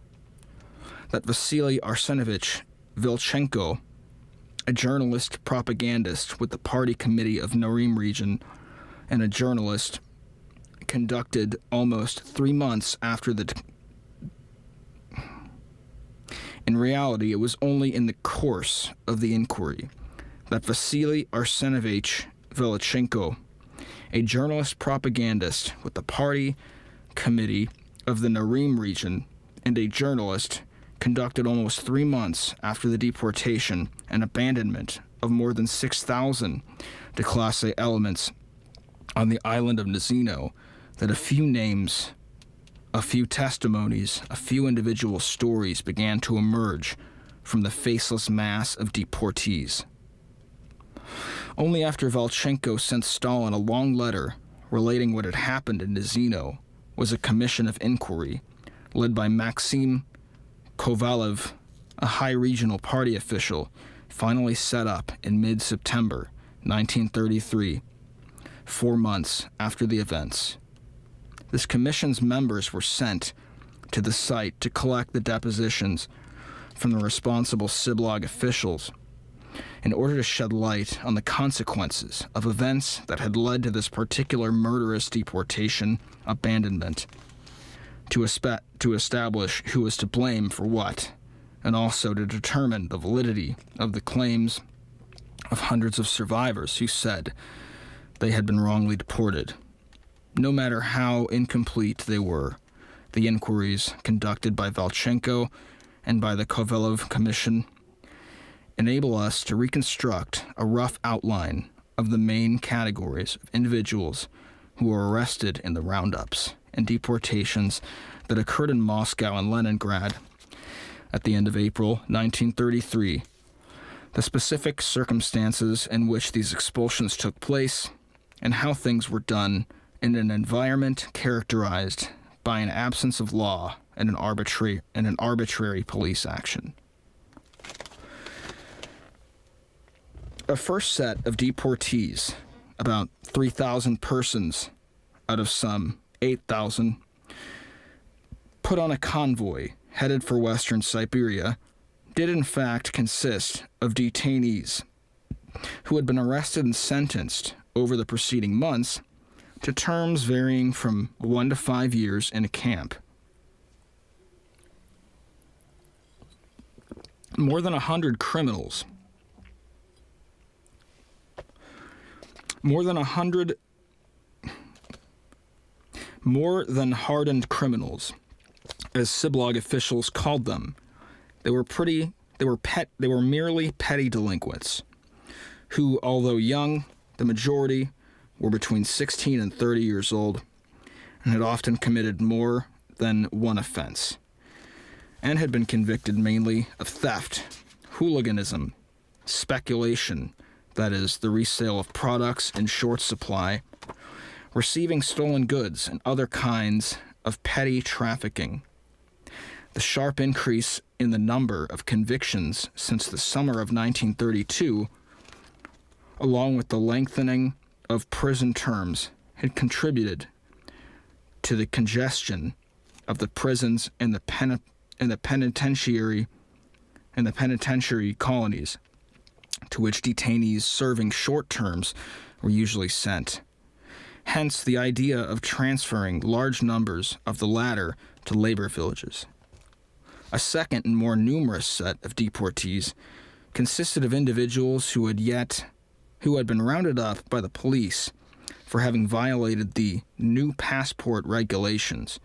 that Vasily Arsenovich Vilchenko, a journalist propagandist with the party committee of Narim region and a journalist, conducted almost 3 months after the... In reality, it was only in the course of the inquiry that Vasily Arsenovich Vilchenko, a journalist propagandist with the party committee of the Narim region and a journalist, conducted almost 3 months after the deportation and abandonment of more than 6,000 de classe elements on the island of Nazino, that a few names, a few testimonies, a few individual stories began to emerge from the faceless mass of deportees. Only after Vilchenko sent Stalin a long letter relating what had happened in Nazino was a commission of inquiry, led by Maxim Kovalev, a high regional party official, finally set up in mid-September 1933, 4 months after the events. This commission's members were sent to the site to collect the depositions from the responsible Siblog officials in order to shed light on the consequences of events that had led to this particular murderous deportation abandonment, to establish who was to blame for what, and also to determine the validity of the claims of hundreds of survivors who said they had been wrongly deported. No matter how incomplete they were, the inquiries conducted by Vilchenko and by the Kovalev Commission enable us to reconstruct a rough outline of the main categories of individuals who were arrested in the roundups and deportations that occurred in Moscow and Leningrad at the end of April 1933, the specific circumstances in which these expulsions took place, and how things were done in an environment characterized by an absence of law and an arbitrary police action. A first set of deportees, about 3,000 persons out of some 8,000, put on a convoy headed for western Siberia, did in fact consist of detainees who had been arrested and sentenced over the preceding months to terms varying from 1 to 5 years in a camp. More than 100 criminals, more than hardened criminals, as Siblog officials called them. They were merely petty delinquents, who, although young, the majority were between 16 and 30 years old, and had often committed more than one offense, and had been convicted mainly of theft, hooliganism, speculation, that is, the resale of products in short supply, receiving stolen goods, and other kinds of petty trafficking. The sharp increase in the number of convictions since the summer of 1932, along with the lengthening of prison terms, had contributed to the congestion of the prisons and the penitentiary colonies, to which detainees serving short terms were usually sent. hence the idea of transferring large numbers of the latter to labor villages. A second and more numerous set of deportees consisted of individuals who had been rounded up by the police for having violated the new passport regulations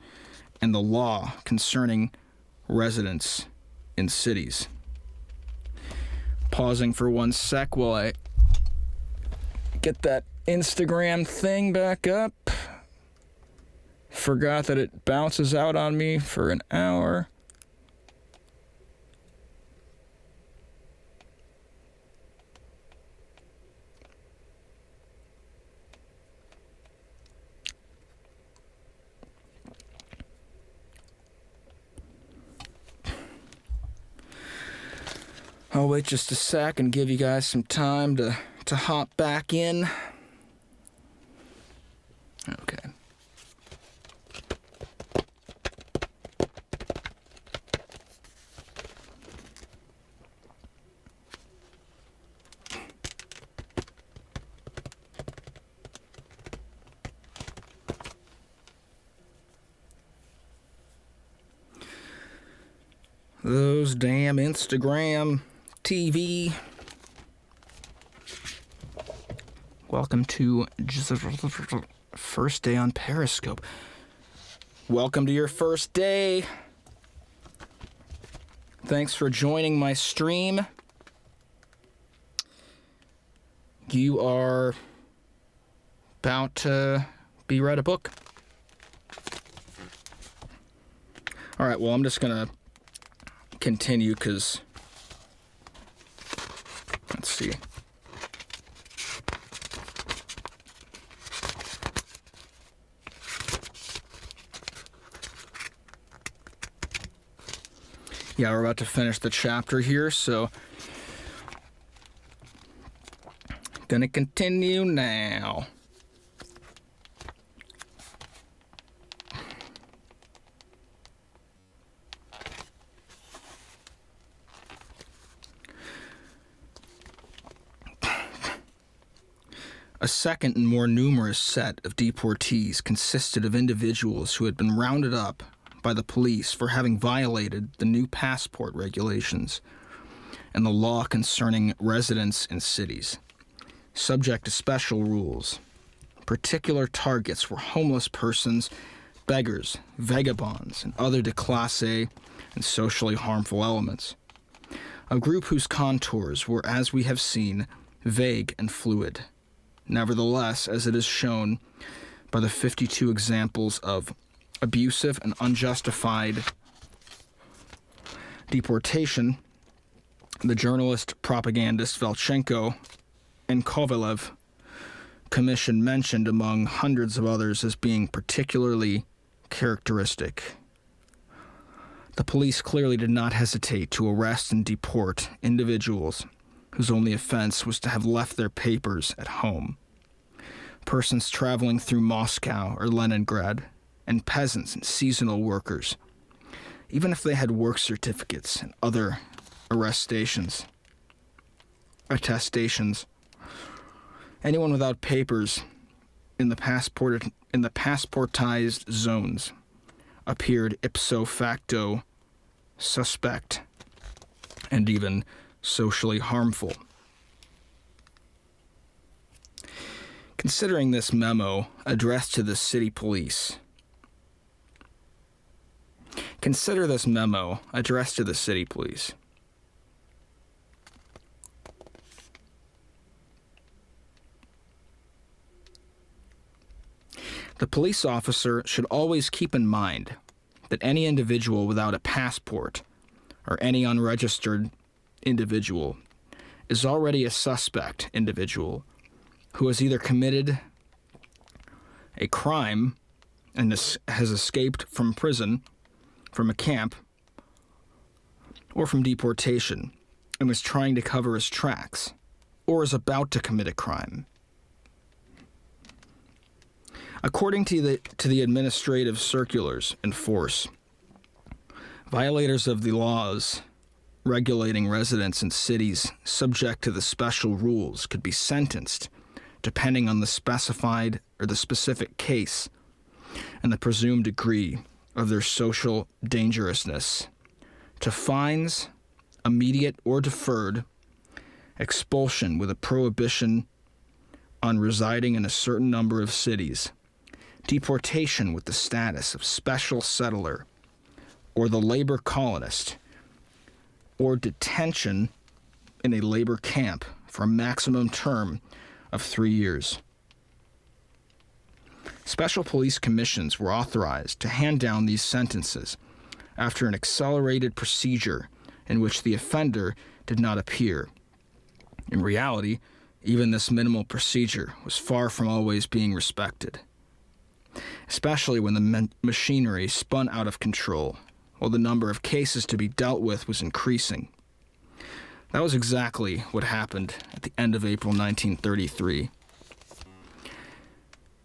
and the law concerning residence in cities. Pausing for 1 sec while I get that Instagram thing back up. Forgot that it bounces out on me for an hour. I'll wait just a sec and give you guys some time to hop back in. Okay. Those damn Instagram TV. Welcome to first day on Periscope. Welcome to your first day. Thanks for joining my stream. You are about to be read a book. All right, well, I'm just going to continue because, let's see. Yeah, we're about to finish the chapter here, so gonna continue now. A second and more numerous set of deportees consisted of individuals who had been rounded up by the police for having violated the new passport regulations and the law concerning residence in cities, subject to special rules. Particular targets were homeless persons, beggars, vagabonds, and other déclassés and socially harmful elements. A group whose contours were, as we have seen, vague and fluid. Nevertheless, as it is shown by the 52 examples of abusive and unjustified deportation, the journalist propagandist Valchenko and Kovalev commission mentioned among hundreds of others as being particularly characteristic. The police clearly did not hesitate to arrest and deport individuals whose only offense was to have left their papers at home. Persons traveling through Moscow or Leningrad, and peasants and seasonal workers, even if they had work certificates and other attestations. Anyone without papers in the passportized zones appeared ipso facto suspect and even socially harmful. Considering this memo addressed to the city police, Consider this memo addressed to the city police. The police officer should always keep in mind that any individual without a passport or any unregistered individual is already a suspect individual who has either committed a crime and has escaped from prison, from a camp, or from deportation, and was trying to cover his tracks, or is about to commit a crime. According to the administrative circulars in force, violators of the laws regulating residents in cities subject to the special rules could be sentenced depending on the specific case and the presumed degree of their social dangerousness, to fines, immediate or deferred, expulsion with a prohibition on residing in a certain number of cities, deportation with the status of special settler or the labor colonist, or detention in a labor camp for a maximum term of 3 years. Special police commissions were authorized to hand down these sentences after an accelerated procedure in which the offender did not appear. In reality, even this minimal procedure was far from always being respected, especially when the machinery spun out of control, while the number of cases to be dealt with was increasing. That was exactly what happened at the end of April 1933.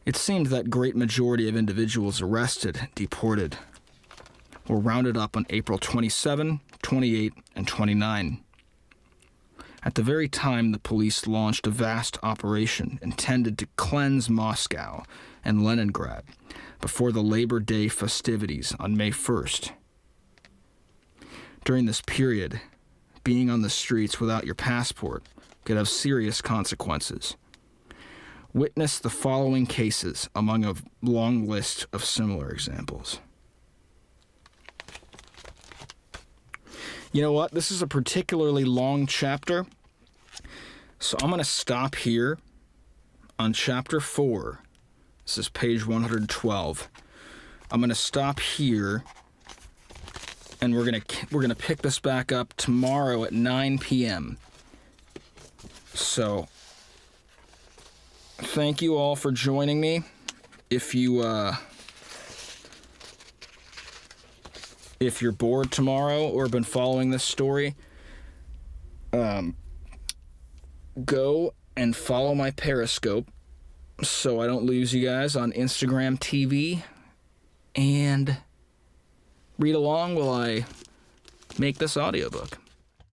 It seemed that great majority of individuals arrested, deported, were rounded up on April 27, 28, and 29. At the very time the police launched a vast operation intended to cleanse Moscow and Leningrad before the Labor Day festivities on May 1st. During this period, being on the streets without your passport could have serious consequences. Witness the following cases among a long list of similar examples. You know what? This is a particularly long chapter, so I'm going to stop here on chapter 4. This is page 112. I'm going to stop here, and we're going to pick this back up tomorrow at 9 p.m. So, thank you all for joining me. If you're bored tomorrow or been following this story, go and follow my Periscope so I don't lose you guys on Instagram TV, and read along while I make this audiobook.